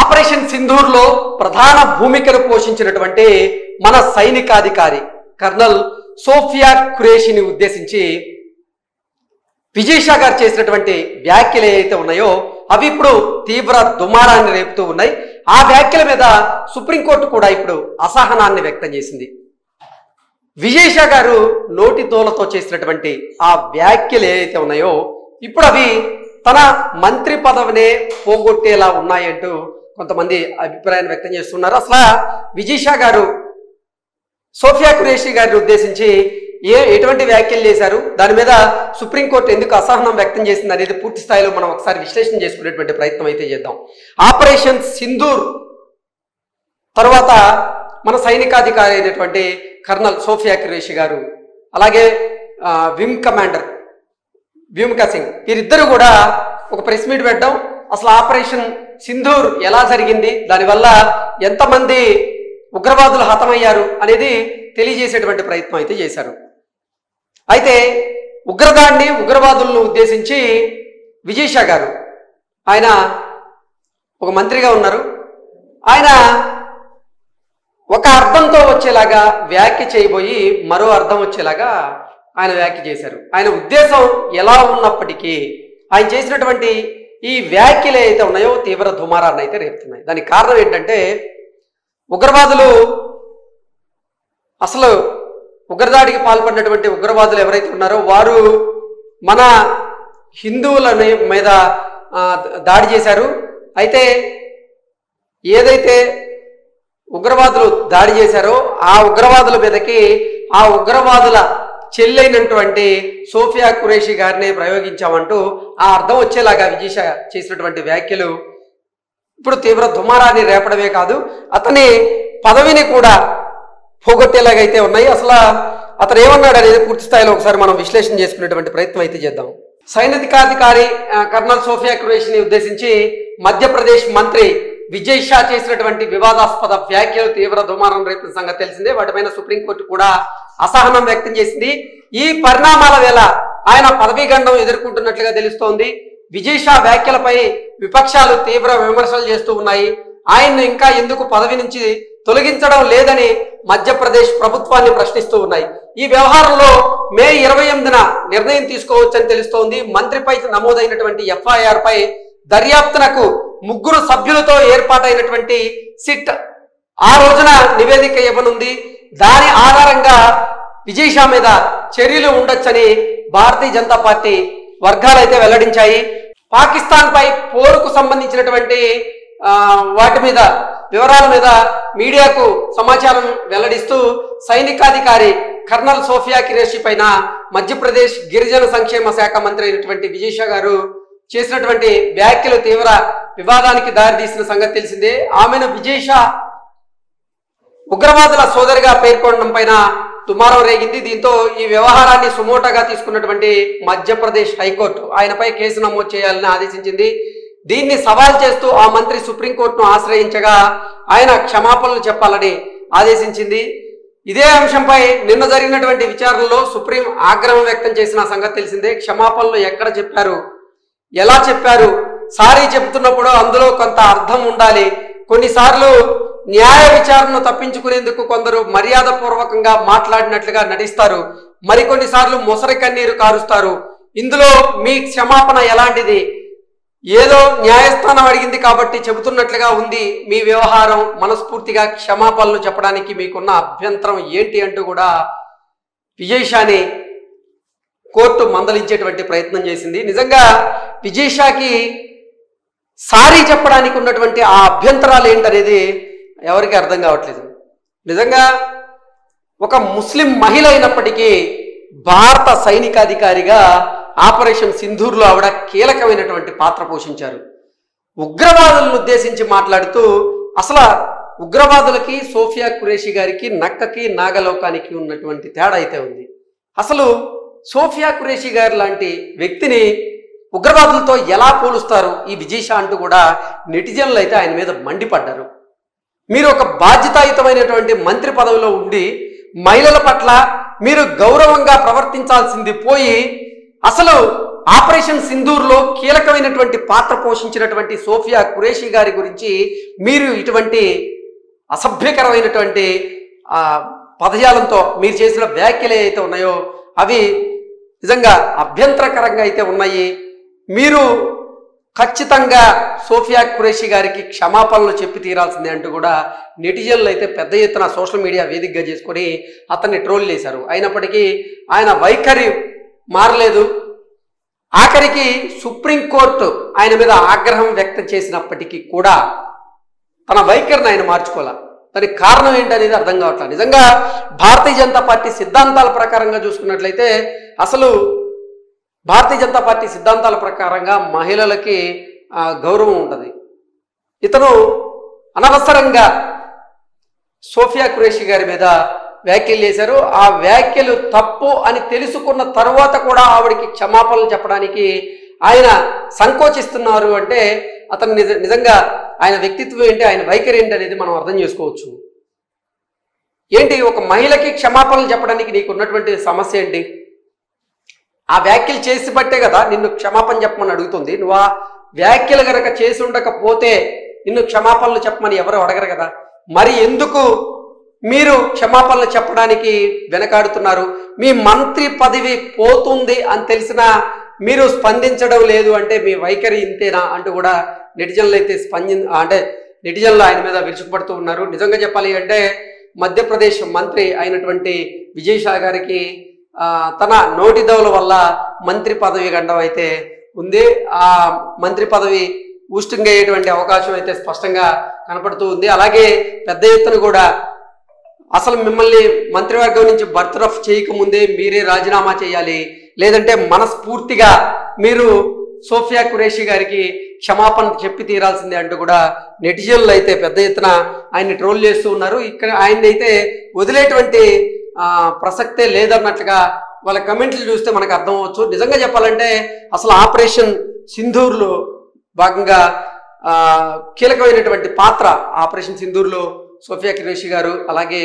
Operation సింధూర్లో ప్రధాన భూమికను పోషించినటువంటి మన సైనికాధికారి colonel Sophia ఖురేషిని ఉద్దేశించి విజయ్ షా గారు చేసినటువంటి వ్యాఖ్యలు ఏవైతే ఉన్నాయో అవి ఇప్పుడు తీవ్ర దుమారాన్ని రేపుతూ ఉన్నాయి. ఆ వ్యాఖ్యల మీద సుప్రీంకోర్టు కూడా ఇప్పుడు అసహనాన్ని వ్యక్తం చేసింది. విజయ్ షా గారు నోటి దోలతో చేసినటువంటి ఆ వ్యాఖ్యలు ఏవైతే ఉన్నాయో ఇప్పుడు అవి తన మంత్రి పదవినే పోగొట్టేలా ఉన్నాయంటూ కొంతమంది అభిప్రాయాన్ని వ్యక్తం చేస్తున్నారు. అసలు విజయ్ షా గారు సోఫియా ఖురేషి గారిని ఉద్దేశించి ఎటువంటి వ్యాఖ్యలు చేశారు, దాని మీద సుప్రీంకోర్టు ఎందుకు అసహనం వ్యక్తం చేసింది అనేది పూర్తి స్థాయిలో మనం ఒకసారి విశ్లేషణ చేసుకునేటువంటి ప్రయత్నం అయితే చేద్దాం. ఆపరేషన్ సింధూర్ తర్వాత మన సైనికాధికారి అయినటువంటి కర్నల్ సోఫియా ఖురేషి గారు అలాగే వింగ్ కమాండర్ వ్యోమికా సింగ్ వీరిద్దరూ కూడా ఒక ప్రెస్ మీట్ పెట్టడం, అసలు ఆపరేషన్ సింధూర్ ఎలా జరిగింది, దానివల్ల ఎంతమంది ఉగ్రవాదులు హతమయ్యారు అనేది తెలియజేసేటువంటి ప్రయత్నం అయితే చేశారు. అయితే ఉగ్రదాడిని ఉగ్రవాదులను ఉద్దేశించి విజయ్ షా గారు ఆయన ఒక మంత్రిగా ఉన్నారు. ఆయన ఒక అర్థంతో వచ్చేలాగా వ్యాఖ్య చేయబోయి మరో అర్థం వచ్చేలాగా ఆయన వ్యాఖ్య చేశారు. ఆయన ఉద్దేశం ఎలా ఉన్నప్పటికీ ఆయన చేసినటువంటి ఈ వ్యాఖ్యలు ఏవైతే ఉన్నాయో తీవ్ర దుమారాన్ని అయితే రేపుతున్నాయి. దానికి కారణం ఏంటంటే ఉగ్రవాదులు అసలు ఉగ్రదాడికి పాల్పడినటువంటి ఉగ్రవాదులు ఎవరైతే ఉన్నారో వారు మన హిందువుల మీద దాడి చేశారు. అయితే ఏదైతే ఉగ్రవాదులు దాడి చేశారో ఆ ఉగ్రవాదుల మీదకి ఆ ఉగ్రవాదుల చెల్లైనటువంటి సోఫియా ఖురేషి గారిని ప్రయోగించామంటూ ఆ అర్థం వచ్చేలాగా విజయ్ షా చేసినటువంటి వ్యాఖ్యలు ఇప్పుడు తీవ్ర దుమారాన్ని రేపడమే కాదు అతని పదవిని కూడా పోగొట్టేలాగైతే ఉన్నాయి. అసలు అతను ఏమన్నాడు అనేది పూర్తి స్థాయిలో ఒకసారి మనం విశ్లేషణ చేసుకునేటువంటి ప్రయత్నం అయితే చేద్దాం. సైనికాధికారి కర్నల్ సోఫియా ఖురేషిని ఉద్దేశించి మధ్యప్రదేశ్ మంత్రి విజయ్ షా చేసినటువంటి వివాదాస్పద వ్యాఖ్యలు తీవ్ర దుమారం రేపిన సంగతి తెలిసిందే. వాటిపైన సుప్రీంకోర్టు కూడా అసహనం వ్యక్తం చేసింది. ఈ పరిణామాల వేళ ఆయన పదవీ గండం ఎదుర్కొంటున్నట్లుగా తెలుస్తోంది. విజయ్ షా వ్యాఖ్యలపై విపక్షాలు తీవ్ర విమర్శలు చేస్తూ ఉన్నాయి. ఆయన్ను ఇంకా ఎందుకు పదవి నుంచి తొలగించడం లేదని మధ్యప్రదేశ్ ప్రభుత్వాన్ని ప్రశ్నిస్తూ ఉన్నాయి. ఈ వ్యవహారంలో మే 28న నిర్ణయం తీసుకోవచ్చని తెలుస్తోంది. మంత్రిపై నమోదైనటువంటి ఎఫ్ఐఆర్ పై దర్యాప్తునకు 3 సభ్యులతో ఏర్పాటైనటువంటి సిట్ ఆ రోజున నివేదిక ఇవ్వనుంది. దాని ఆధారంగా విజయ్ షా మీద చర్యలు ఉండొచ్చని భారతీయ జనతా పార్టీ వర్గాలైతే వెల్లడించాయి. పాకిస్తాన్ పై పోరుకు సంబంధించినటువంటి వాటి మీద వివరాల మీద మీడియాకు సమాచారం వెల్లడిస్తూ సైనికాధికారి కర్నల్ సోఫియా ఖురేషి పైన మధ్యప్రదేశ్ గిరిజన సంక్షేమ శాఖ మంత్రి అయినటువంటి విజయ్ షా గారు చేసినటువంటి వ్యాఖ్యలు తీవ్ర వివాదానికి దారితీసిన సంగతి తెలిసిందే. ఆమెను విజయ్ షా ఉగ్రవాదుల సోదరిగా పేర్కొనడం పైన దుమారం రేగింది. దీంతో ఈ వ్యవహారాన్ని సుమోటగా తీసుకున్నటువంటి మధ్యప్రదేశ్ హైకోర్టు ఆయనపై కేసు నమోదు చేయాలని ఆదేశించింది. దీన్ని సవాల్ చేస్తూ ఆ మంత్రి సుప్రీంకోర్టును ఆశ్రయించగా ఆయన క్షమాపణలు చెప్పాలని ఆదేశించింది. ఇదే అంశంపై నిన్న జరిగినటువంటి విచారణలో సుప్రీం ఆగ్రహం వ్యక్తం చేసిన సంగతి తెలిసిందే. క్షమాపణలు ఎక్కడ చెప్పారు, ఎలా చెప్పారు, సారీ చెబుతున్నప్పుడు అందులో కొంత అర్థం ఉండాలి. కొన్నిసార్లు న్యాయ విచారణను తప్పించుకునేందుకు కొందరు మర్యాదపూర్వకంగా మాట్లాడినట్లుగా నటిస్తారు, మరికొన్నిసార్లు మొసరి కన్నీరు కారుస్తారు. ఇందులో మీ క్షమాపణ ఎలాంటిది? ఏదో న్యాయస్థానం అడిగింది కాబట్టి చెబుతున్నట్లుగా ఉంది మీ వ్యవహారం. మనస్ఫూర్తిగా క్షమాపణలు చెప్పడానికి మీకున్న అభ్యంతరం ఏంటి అంటూ కూడా విజయ్ షాని కోర్టు మందలించేటువంటి ప్రయత్నం చేసింది. నిజంగా విజయ్ షాకి సారీ చెప్పడానికి ఉన్నటువంటి ఆ అభ్యంతరాలు ఏంటనేది ఎవరికి అర్థం కావట్లేదు. నిజంగా ఒక ముస్లిం మహిళ అయినప్పటికీ భారత సైనికాధికారిగా ఆపరేషన్ సింధూర్లో ఆవిడ కీలకమైనటువంటి పాత్ర పోషించారు. ఉగ్రవాదులను ఉద్దేశించి మాట్లాడుతూ అసలు ఉగ్రవాదులకి సోఫియా ఖురేషి గారికి నక్కకి నాగలోకానికి ఉన్నటువంటి తేడా అయితే ఉంది. అసలు సోఫియా ఖురేషి గారు లాంటి వ్యక్తిని ఉగ్రవాదులతో ఎలా పోలుస్తారు ఈ విజయ్ షా అంటూ కూడా నెటిజన్లు అయితే ఆయన మీద మండిపడ్డారు. మీరు ఒక బాధ్యతాయుతమైనటువంటి మంత్రి పదవిలో ఉండి మహిళల పట్ల మీరు గౌరవంగా ప్రవర్తించాల్సింది పోయి అసలు ఆపరేషన్ సింధూర్లో కీలకమైనటువంటి పాత్ర పోషించినటువంటి సోఫియా ఖురేషీ గారి గురించి మీరు ఇటువంటి అసభ్యకరమైనటువంటి పదజాలంతో మీరు చేసిన వ్యాఖ్యలు ఏవైతే ఉన్నాయో అవి నిజంగా అభ్యంతరకరంగా అయితే ఉన్నాయి. మీరు ఖచ్చితంగా సోఫియా ఖురేషీ గారికి క్షమాపణలు చెప్పి తీరాల్సిందే అంటూ కూడా నెటిజన్లు అయితే పెద్ద ఎత్తున సోషల్ మీడియా వేదికగా చేసుకొని అతన్ని ట్రోల్ చేశారు. అయినప్పటికీ ఆయన వైఖరి మారలేదు. ఆఖరికి సుప్రీంకోర్టు ఆయన మీద ఆగ్రహం వ్యక్తం చేసినప్పటికీ కూడా తన వైఖరిని ఆయన మార్చుకోవాలి. దానికి కారణం ఏంటనేది అర్థం కావట్లేదు. నిజంగా భారతీయ జనతా పార్టీ సిద్ధాంతాల ప్రకారంగా చూసుకున్నట్లయితే అసలు భారతీయ జనతా పార్టీ సిద్ధాంతాల ప్రకారంగా మహిళలకి గౌరవం ఉంటుంది. ఇతను అనవసరంగా సోఫియా ఖురేషీ గారి మీద వ్యాఖ్యలు చేశారు. ఆ వ్యాఖ్యలు తప్పు అని తెలుసుకున్న తర్వాత కూడా ఆవిడికి క్షమాపణలు చెప్పడానికి ఆయన సంకోచిస్తున్నారు అంటే అతను నిజంగా ఆయన వ్యక్తిత్వం ఏంటి, ఆయన వైఖరి ఏంటి అనేది మనం అర్థం చేసుకోవచ్చు. ఏంటి, ఒక మహిళకి క్షమాపణలు చెప్పడానికి నీకు ఉన్నటువంటి సమస్య ఏంటి? ఆ వ్యాఖ్యలు చేసి బట్టే కదా నిన్ను క్షమాపణ చెప్పమని అడుగుతుంది. నువ్వు ఆ వ్యాఖ్యలు కనుక చేసి ఉండకపోతే నిన్ను క్షమాపణలు చెప్పమని ఎవరు అడగరు కదా. మరి ఎందుకు మీరు క్షమాపణలు చెప్పడానికి వెనకాడుతున్నారు? మీ మంత్రి పదవి పోతుంది అని తెలిసినా మీరు స్పందించడం లేదు అంటే మీ వైఖరి ఇంతేనా అంటూ కూడా నెటిజన్లు అయితే నెటిజన్లు ఆయన మీద విరుచుకుపడుతూ ఉన్నారు. నిజంగా చెప్పాలి అంటే మధ్యప్రదేశ్ మంత్రి అయినటువంటి విజయ్ షా గారికి తన నోటి దౌల వల్ల మంత్రి పదవి గండం అయితే ఉంది. ఆ మంత్రి పదవి ఊస్టింగ్ అయ్యేటువంటి అవకాశం అయితే స్పష్టంగా కనపడుతూ ఉంది. అలాగే పెద్ద ఎత్తున కూడా అసలు మిమ్మల్ని మంత్రివర్గం నుంచి బర్తరఫ్ చేయకముందే మీరే రాజీనామా చేయాలి, లేదంటే మనస్ఫూర్తిగా మీరు సోఫియా ఖురేషీ గారికి క్షమాపణ చెప్పి తీరాల్సిందే అంటూ కూడా నెటిజన్లు అయితే పెద్ద ఎత్తున ఆయన్ని ట్రోల్ చేస్తూ ఉన్నారు. ఇక్కడ ఆయన్ని అయితే వదిలేటువంటి ప్రసక్తే లేదన్నట్లుగా వాళ్ళ కమెంట్లు చూస్తే మనకు అర్థం అవ్వచ్చు. నిజంగా చెప్పాలంటే అసలు ఆపరేషన్ సింధూర్లో భాగంగా కీలకమైనటువంటి పాత్ర ఆపరేషన్ సింధూర్లో సోఫియా ఖురేషీ గారు అలాగే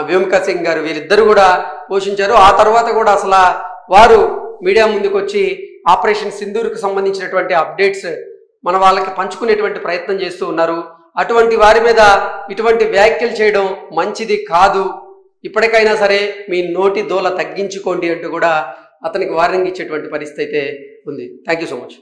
వ్యోమికా సింగ్ గారు వీరిద్దరు కూడా పోషించారు. ఆ తర్వాత కూడా అసలు వారు మీడియా ముందుకు వచ్చి ఆపరేషన్ సింధూర్కి సంబంధించినటువంటి అప్డేట్స్ మన వాళ్ళకి పంచుకునేటువంటి ప్రయత్నం చేస్తూ ఉన్నారు. అటువంటి వారి మీద ఇటువంటి వ్యాఖ్యలు చేయడం మంచిది కాదు. ఇప్పటికైనా సరే మీ నోటి దోల తగ్గించుకోండి అంటూ కూడా అతనికి వార్నింగ్ ఇచ్చేటువంటి పరిస్థితి అయితే ఉంది. Thank you so much.